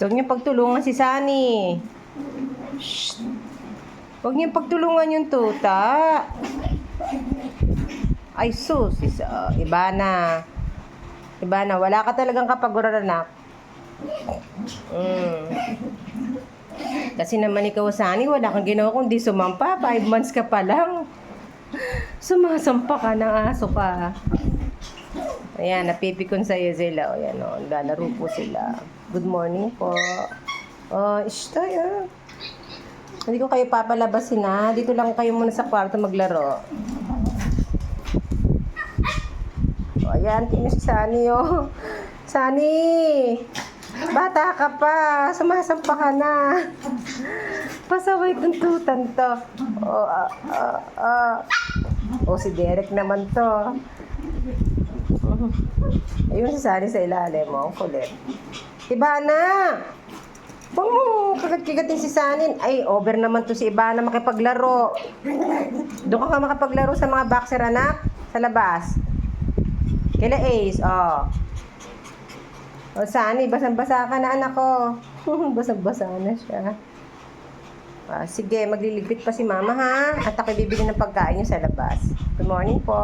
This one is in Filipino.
Huwag niyo pagtulungan si Sunny. Shh. Huwag niyo pagtulungan yung tuta. Ay sus, Ivana. Ivana, wala ka talagang kapaguran, anak. Kasi naman ikaw, Sunny, wala kang ginawa kundi sumampa. 5 months ka pa lang. Sumasampa ka ng aso ka. Ayan, napipikon sa'yo sila. Ayan, lalaro po sila. Good morning po. Tayo. Hindi ko kayo papalabasin, ha. Dito lang kayo muna sa kwarto maglaro. Ayan, tingnan si Sunny, oh. Sunny! Bata ka pa. Sumasampa ka na. Pasaway tuntutan to. Si Derek naman to. Ayun si Sunny sa ilalim mo. Ang kulit. Ivana! Huwag mo kagat-kigatin si Sunny. Ay, over naman to si Ivana makipaglaro. Doon ka makapaglaro sa mga boxer, anak. Sa labas. Kila Ace, Sunny, basang-basa ka na, anak ko. Basang-basa na siya. Sige, magliligpit pa si mama, ha? At ako bibili ng pagkain niyo sa labas. Good morning po.